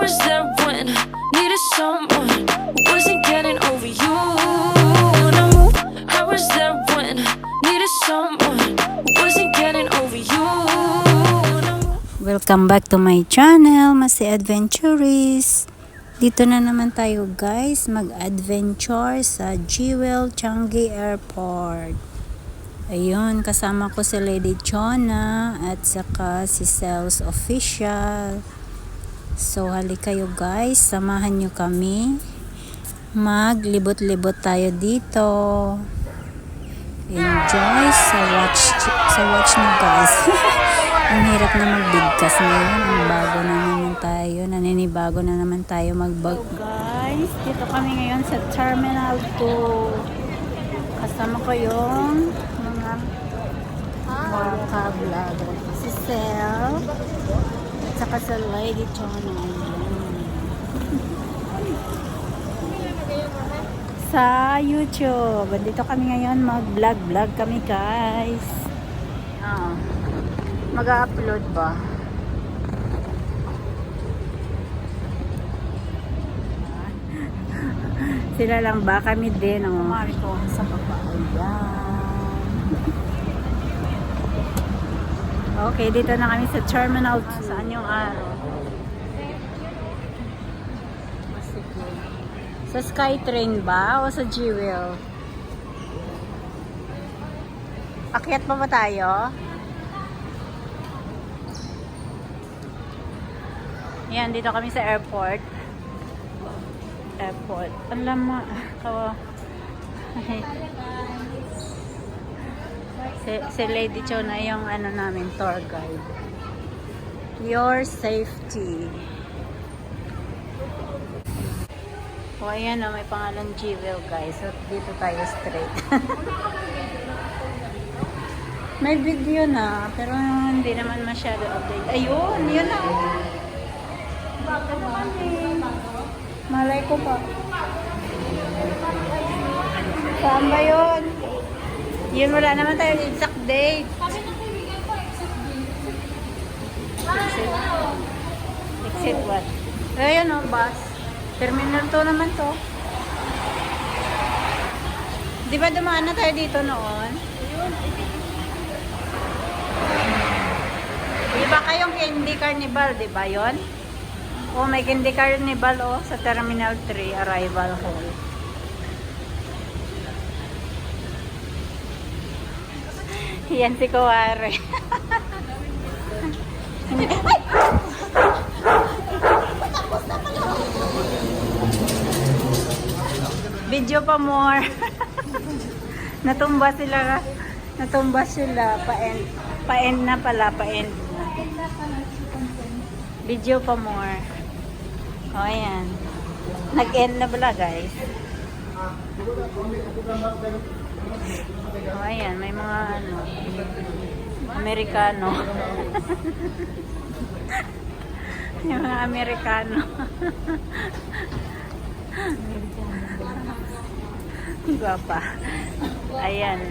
was there when I needed someone who wasn't getting over you. No, I was there when I needed someone who wasn't getting over you. No. Welcome back to my channel, Masi Adventurist. Dito na naman tayo guys, mag-adventure sa Jewel Changi Airport. Ayun, kasama ko si Lady Chona at saka si Sales Official. So halika kayo guys, samahan nyo kami. Maglibot-libot tayo dito. Enjoy sa watch nyo guys. Ang hirap na magbigkas ngayon. Ang bago na naman tayo. Naninibago na naman tayo magbag. Guys, dito kami ngayon sa Terminal 2. Kasama ko yung mga vlogger. Si Sel. At saka sa Lady Chona. Sa YouTube. Dito kami ngayon mag-vlog kami guys. Mag-upload ba? Sila lang ba? Kami din. Kumari ko sa baba. Ayan. Okay, dito na kami sa Terminal 2. Saan yung araw? Sa Skytrain ba? O sa Jewel? Akyat pa ba tayo? Yan, dito kami sa airport. Alam mo, si Lady Chona yung ano namin, tour guide. Your safety. O, ayan o, may pangalan Jewel guys. So, dito tayo straight. May video na, pero hindi naman masyado update. Ayun, yun na. Malay ko pa. Saan ba yun? Yun, wala naman tayo exact date. Exit what? Ayun o, bus. Terminal 2 naman to. Di ba dumaan na tayo dito noon? Di ba kayong Candy Carnival, di ba yun? Oh, may Candy Carnival oh, sa Terminal 3 Arrival Hall. Yan si Kuwari. Video pa more. Natumba sila. Pa-end na pala, pa-end. Video pa more. O, ayan. Nag-end na pala, guys. O, ayan. May mga, Amerikano. May mga Amerikano. Guwapa. Ayan.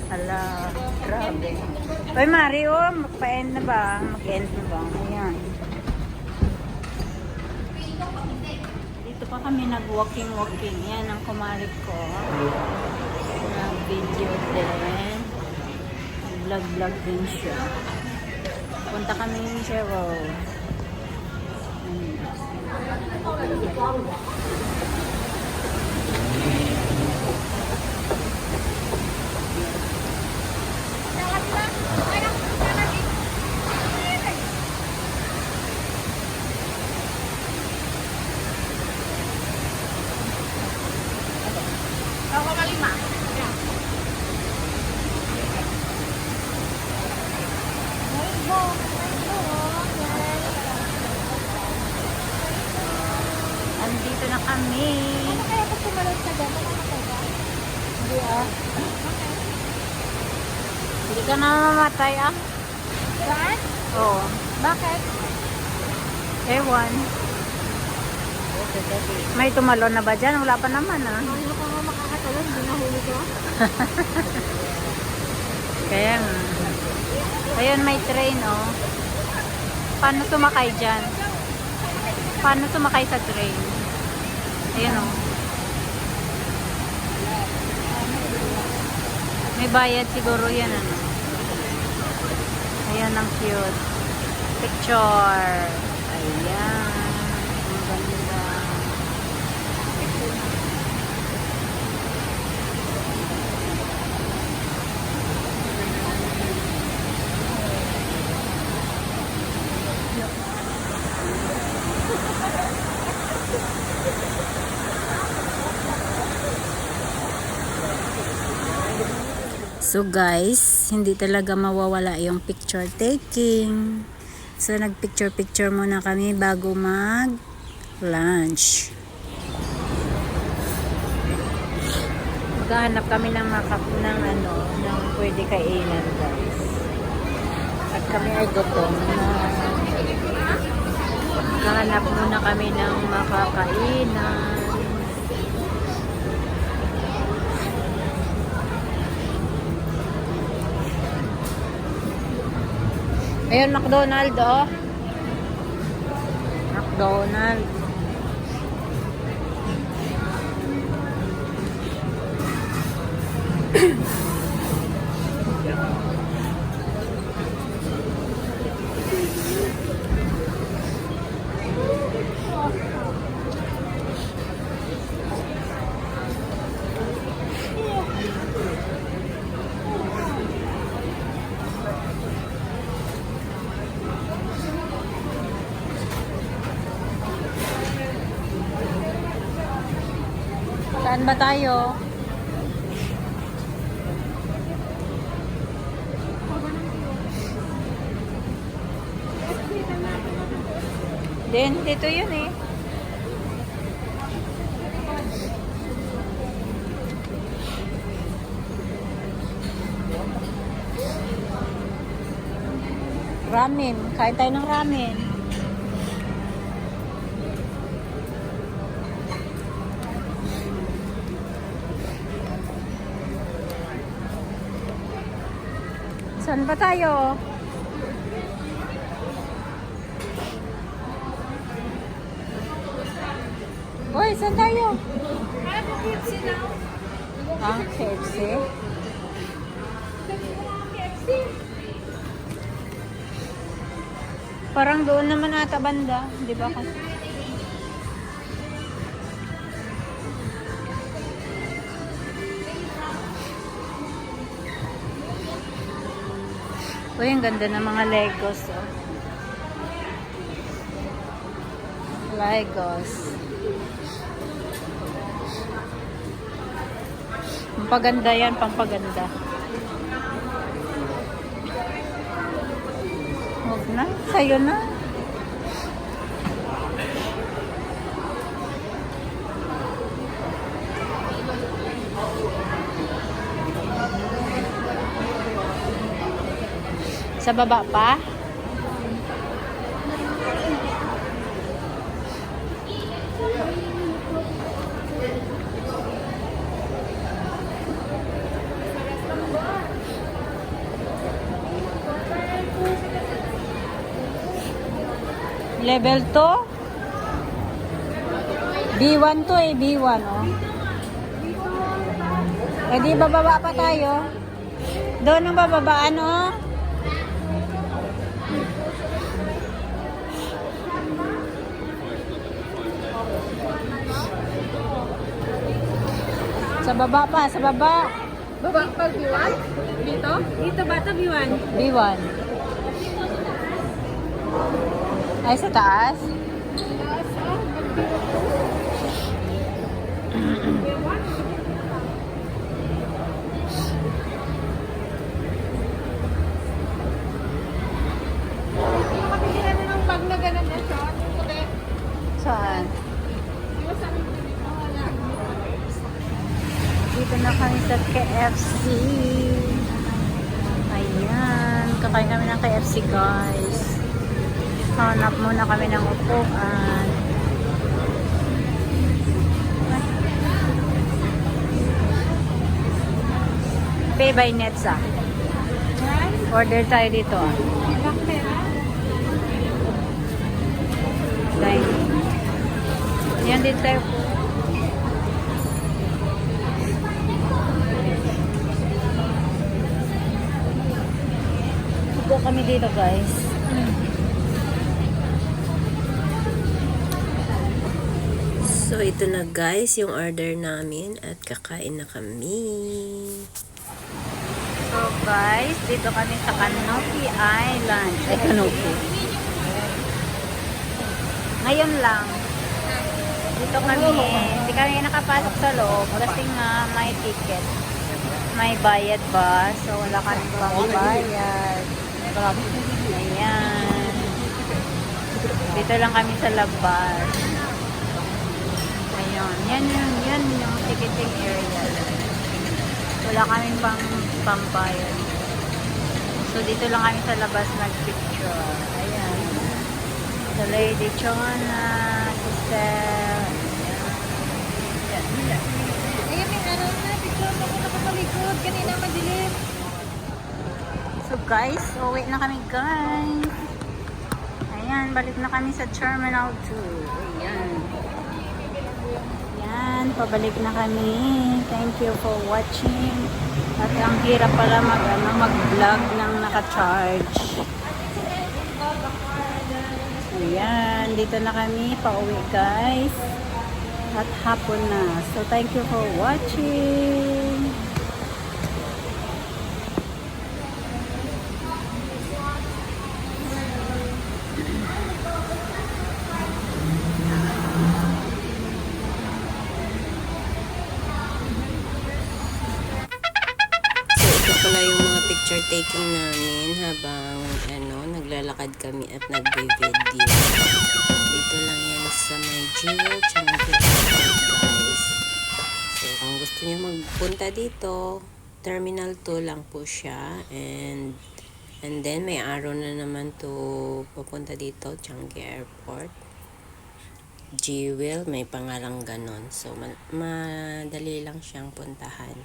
Hala, grabe. Hoy, Mario, pa-end na ba? Mag-end na ba? Ayan. Dito pa kami nag-walking. Yan ang kumari ko. Nag-video din. Vlog din siya. Punta kami ng Cheryl. Andito na kami. Ano kaya pag tumalot ka dyan? Hindi ah. Hindi ka na mamatay ah. Saan? Oo. Bakit? Ewan. May tumalon na ba dyan? Wala pa naman ah. Ano ka nga makakatalon? Hindi nahuli ko. Kaya nga. Ayun, may train oh. Paano sumakay dyan? Paano sumakay sa train? Ayan o. May bayad siguro yan, ano. Ayan, ang cute. Picture. Ayan. Ang ganda. So guys, hindi talaga mawawala yung picture taking. So nagpicture-picture muna kami bago mag lunch. Maghahanap kami ng ng pwede kainan, guys. At kami ay gutom na. Maghahanap muna kami ng makakainan. Ayun, McDonald's, oh. McDonald's. Saan ba tayo? Then, dito yun eh. Ramen. Kain tayo ng ramen. Saan ba tayo? Hoy, saan tayo? KFC now. Ah, KFC? KFC. Parang doon naman ata banda, di ba? Uy, ang ganda ng mga Legos, oh. Legos. Pampaganda yan, pampaganda. Huwag na, sa'yo na. Sa baba pa? Level 2? B1 to eh, B1 oh. Eh di bababa pa tayo. Doon ang bababaan oh. Sa baba pa, sa baba. Baba pag B1? Dito? Dito ba ito B1? B1. Ay, sa taas? Makapigilan na ng bag na ganun na siya. Yung puti. Saan? Di ba sabi ko dito? Wala. Dito na kami sa KFC. Ayan. Kakain kami ng KFC, guys. Hanap muna kami ng upuan. Pay by nets ah. Yan. Order tayo dito ah. Bakit? Dining. nandito tayo po. Upo kami dito guys. So, ito na guys, yung order namin at kakain na kami. So guys, dito kami sa Canopy Island. Ay, Canopy. Ngayon lang. Dito kami, hindi kami nakapasok sa loob kasi nga may ticket. May bayad ba? So wala kami pang bayad. Ayan. Dito lang kami sa labas. Ayun. Yan yung ticketing area. Wala kami pambayad. So dito lang kami sa labas nag-picture. Ayan. So Lady Chona, Sister. Ayun, may araw na. Picture mo ko nakakalikod. Kanina madilim. So guys, uwi na kami guys. Ayan, balik na kami sa Terminal 2. Ayan. Ayan, pabalik na kami. Thank you for watching. At ang hirap pala mag-vlog ng naka-charge. Ayan, dito na kami, pauwi guys. At hapon na. So thank you for watching. So, ito pala yung mga picture taking namin habang naglalakad kami at nagbe-video. Dito lang yan sa may Jewel Changi Airport guys. So, kung gusto niyo magpunta dito, Terminal 2 lang po siya. And then, may araw na naman to pupunta dito, Changi Airport. Jewel, may pangalang ganon. So, madali lang siyang puntahan.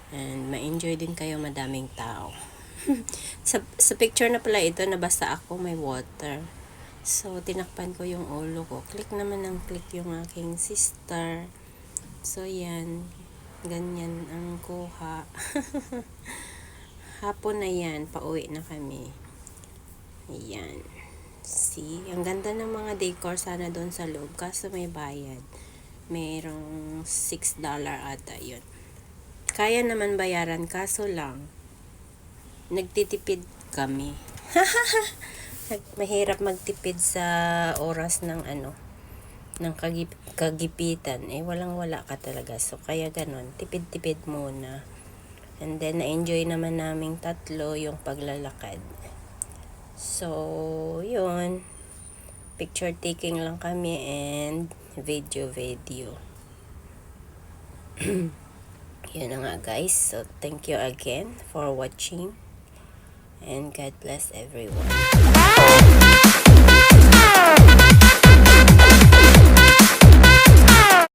And ma-enjoy din kayo, madaming tao. sa picture na pala ito, nabasa ako, may water. So, tinakpan ko yung ulo ko. Click naman ng click yung aking sister. So, yan. Ganyan ang kuha. Hapon na yan, pauwi na kami. Ayan. See? Ang ganda ng mga decor sana doon sa loob. Kaso may bayad. Mayroong $6 ata yun. Kaya naman bayaran, kaso lang nagtitipid kami. Mahirap magtipid sa oras ng ng kagipitan. Walang-wala ka talaga. So, kaya ganon. Tipid-tipid muna. And then, na-enjoy naman naming tatlo yung paglalakad. So, yun. Picture taking lang kami and video. Yun na nga guys. So, thank you again for watching. And God bless everyone.